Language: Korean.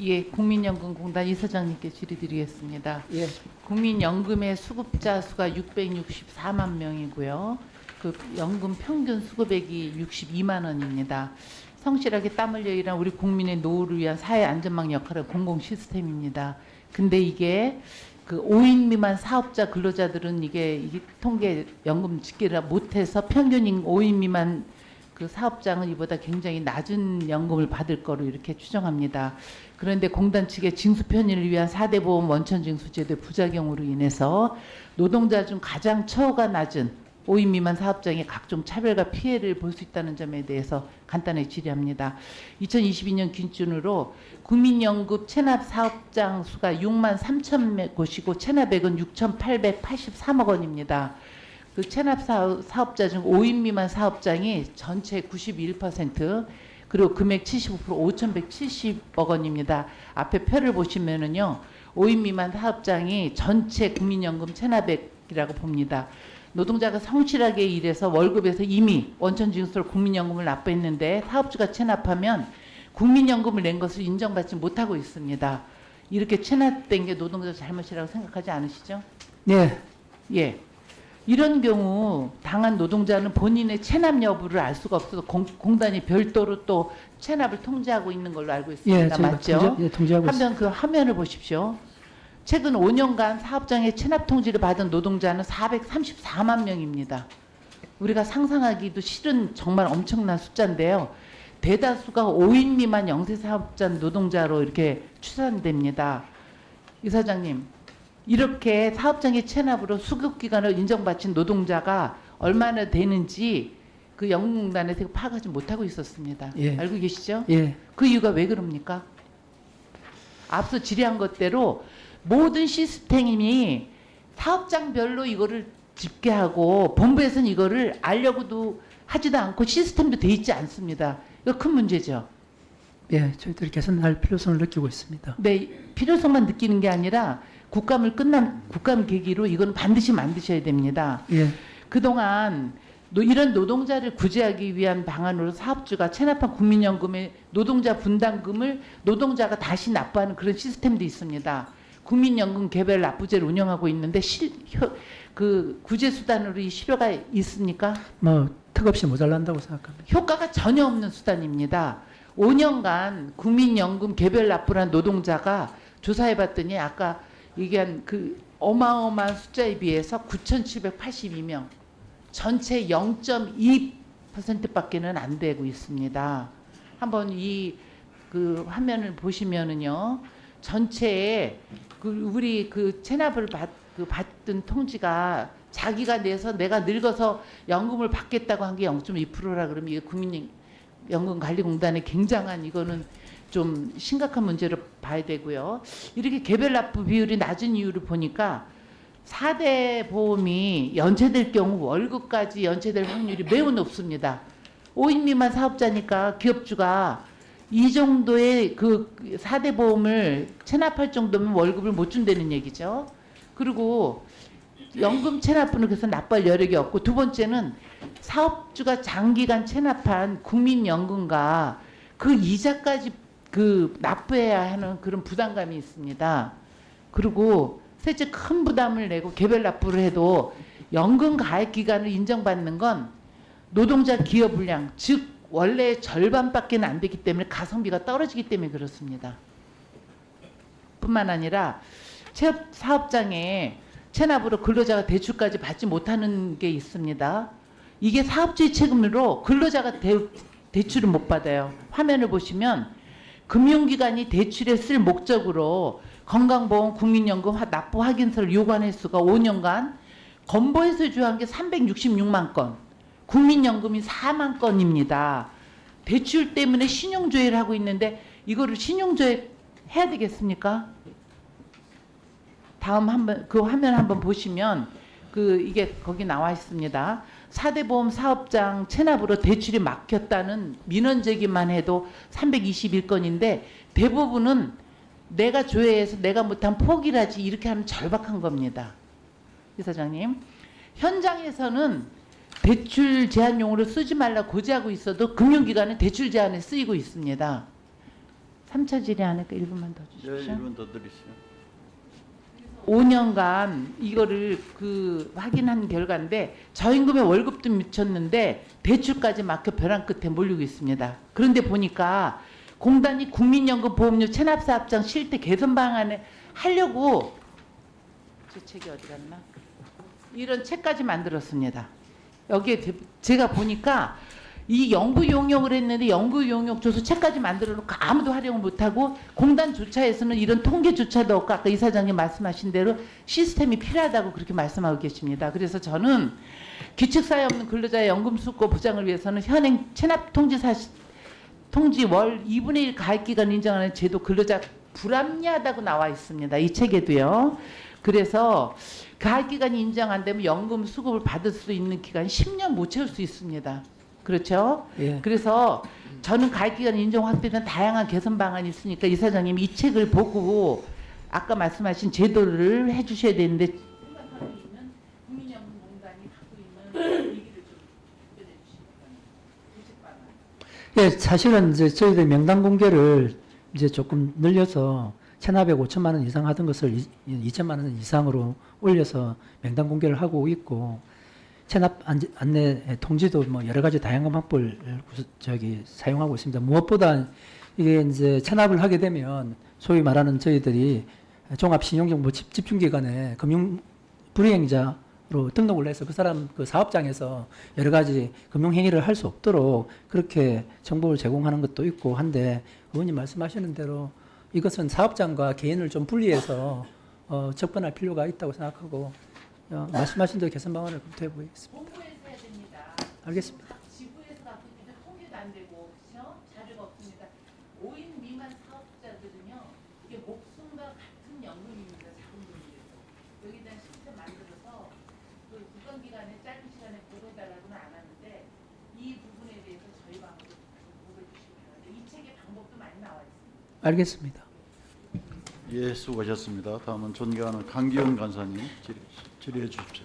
예, 국민연금공단 이사장님께 질의드리겠습니다. 예. 국민연금의 수급자 수가 664만 명이고요. 그 연금 평균 수급액이 62만 원입니다. 성실하게 땀 흘려 일한 우리 국민의 노후를 위한 사회 안전망 역할을 공공 시스템입니다. 근데 이게 그 5인 미만 사업자 근로자들은 이게 통계 연금 집계를 못해서 평균인 5인 미만 그 사업장은 이보다 굉장히 낮은 연금을 받을 거로 이렇게 추정합니다. 그런데 공단 측의 징수 편의를 위한 4대 보험 원천 징수제도의 부작용으로 인해서 노동자 중 가장 처우가 낮은 5인 미만 사업장의 각종 차별과 피해를 볼 수 있다는 점에 대해서 간단히 질의합니다. 2022년 기준으로 국민연금 체납 사업장 수가 6만 3천 곳이고 체납액은 6,883억 원입니다. 그 체납 사업자 중 5인 미만 사업장이 전체 91%, 그리고 금액 75% 5,170억 원입니다. 앞에 표를 보시면은요, 5인 미만 사업장이 전체 국민연금 체납액이라고 봅니다. 노동자가 성실하게 일해서 월급에서 이미 원천 징수로 국민연금을 납부했는데 사업주가 체납하면 국민연금을 낸 것을 인정받지 못하고 있습니다. 이렇게 체납된 게 노동자 잘못이라고 생각하지 않으시죠? 네. 예. 이런 경우 당한 노동자는 본인의 체납 여부를 알 수가 없어서 공단이 별도로 또 체납을 통제하고 있는 걸로 알고 있습니다. 맞죠? 통제하고 있습니다. 한번 그 화면을 보십시오. 최근 5년간 사업장의 체납 통지를 받은 노동자는 434만 명입니다. 우리가 상상하기도 싫은 정말 엄청난 숫자인데요. 대다수가 5인 미만 영세사업자 노동자로 이렇게 추산됩니다. 이사장님, 이렇게 사업장의 체납으로 수급기간을 인정받힌 노동자가 얼마나 되는지 그 연금공단에서 파악하지 못하고 있었습니다. 예. 알고 계시죠? 예. 그 이유가 왜 그럽니까? 앞서 질의한 것대로 모든 시스템이 사업장별로 이거를 집계하고 본부에서는 이거를 알려고도 하지도 않고 시스템도 돼 있지 않습니다. 이거 큰 문제죠. 예, 저희들이 개선할 필요성을 느끼고 있습니다. 네, 필요성만 느끼는 게 아니라 국감을 계기로 이건 반드시 만드셔야 됩니다. 예. 그동안 이런 노동자를 구제하기 위한 방안으로 사업주가 체납한 국민연금의 노동자 분담금을 노동자가 다시 납부하는 그런 시스템도 있습니다. 국민연금 개별 납부제를 운영하고 있는데 그 구제 수단으로 이 실효가 있습니까? 뭐 턱없이 모자란다고 생각합니다. 효과가 전혀 없는 수단입니다. 5년간 국민연금 개별 납부를 한 노동자가 조사해봤더니 아까 얘기한 그 어마어마한 숫자에 비해서 9,782명, 전체 0.2%밖에는 안 되고 있습니다. 한번 이 그 화면을 보시면은요, 전체에 그 우리 그 체납을 받던 통지가 자기가 내서 내가 늙어서 연금을 받겠다고 한 게 0.2%라 그러면 이게 국민연금관리공단의 굉장한 이거는 좀 심각한 문제로 봐야 되고요. 이렇게 개별 납부 비율이 낮은 이유를 보니까 4대 보험이 연체될 경우 월급까지 연체될 확률이 매우 높습니다. 5인 미만 사업자니까 기업주가 이 정도의 그 4대 보험을 체납할 정도면 월급을 못 준다는 얘기죠. 그리고 연금 체납분을 그래서 납부할 여력이 없고, 두 번째는 사업주가 장기간 체납한 국민연금과 그 이자까지 그 납부해야 하는 그런 부담감이 있습니다. 그리고 셋째, 큰 부담을 내고 개별 납부를 해도 연금 가입 기간을 인정받는 건 노동자 기여 분량, 즉 원래 절반밖에 안 되기 때문에 가성비가 떨어지기 때문에 그렇습니다. 뿐만 아니라 체업 사업장에 체납으로 근로자가 대출까지 받지 못하는 게 있습니다. 이게 사업주의 책임으로 근로자가 대출을 못 받아요. 화면을 보시면 금융기관이 대출에 쓸 목적으로 건강보험 국민연금 납부 확인서를 요구한 횟수가 5년간 건보에서 주한 게 366만 건, 국민연금이 4만 건입니다. 대출 때문에 신용조회를 하고 있는데 이거를 신용조회 해야 되겠습니까? 다음 한번 그 화면 한번 보시면 그 이게 거기 나와 있습니다. 4대 보험 사업장 체납으로 대출이 막혔다는 민원 제기만 해도 321건인데 대부분은 내가 조회해서 내가 못한 포기라지 이렇게 하면 절박한 겁니다. 이사장님, 현장에서는 대출 제한용으로 쓰지 말라 고지하고 있어도 금융기관은 대출 제한에 쓰이고 있습니다. 3차 질의하니까 1분만 더 예, 주십시오. 1분 더 드리시죠. 5년간 이거를 확인한 결과인데 저임금에 월급도 미쳤는데 대출까지 막혀 벼랑 끝에 몰리고 있습니다. 그런데 보니까 공단이 국민연금 보험료 체납사업장 실태 개선 방안을 하려고 제 책이 어디 갔나? 이런 책까지 만들었습니다. 여기에 제가 보니까 이 연구 용역을 했는데 연구 용역 줘서 책까지 만들어 놓고 아무도 활용을 못하고 공단조차에서는 이런 통계조차도 없고 아까 이사장님 말씀하신 대로 시스템이 필요하다고 그렇게 말씀하고 계십니다. 그래서 저는 규칙사유 없는 근로자의 연금 수고 보장을 위해서는 현행 체납 통지 월 2분의 1 가입기간 인정하는 제도 근로자 불합리하다고 나와 있습니다. 이 책에도요. 그래서 가입기간이 인정 안 되면 연금 수급을 받을 수 있는 기간이 10년 못 채울 수 있습니다. 그렇죠? 예. 그래서 저는 가입기간 인정 확대된 다양한 개선 방안이 있으니까 이사장님 이 책을 보고 아까 말씀하신 제도를 해주셔야 되는데 국민연금공단이 갖고 있는 얘기를 좀 답변해 주시면 예, 사실은 이제 저희들 명단 공개를 이제 조금 늘려서 체납액 5천만 원 이상 하던 것을 2천만 원 이상으로 올려서 명단 공개를 하고 있고 체납 안내 통지도 뭐 여러 가지 다양한 방법을 사용하고 있습니다. 무엇보다 이게 이제 체납을 하게 되면 소위 말하는 저희들이 종합신용정보 집중기관에 금융 불이행자로 등록을 해서 그 사람 그 사업장에서 여러 가지 금융 행위를 할 수 없도록 그렇게 정보를 제공하는 것도 있고 한데 의원님 말씀하시는 대로 이것은 사업장과 개인을 좀 분리해서 접근할 필요가 있다고 생각하고 말씀하신 대로 개선 방안을 검토해 보겠습니다. 본부에서 해야 됩니다. 알겠습니다. 지부에서 갖고 있는데 통계도 안 되고 그렇죠? 자료가 없습니다. 5인 미만 사업자들은요. 이게 목숨과 같은 연금입니다. 자금금리에서. 여기다 시스템 만들어서 그 구간기간에 짧은 시간에 보고해달라고는 안 하는데 이 부분에 대해서 저희 방으로 보고해 주시기 바랍니다. 이 책에 방법도 많이 나와 있습니다. 알겠습니다. 예, 수고하셨습니다. 다음은 존경하는 강기현 간사님 질의해 주십시오.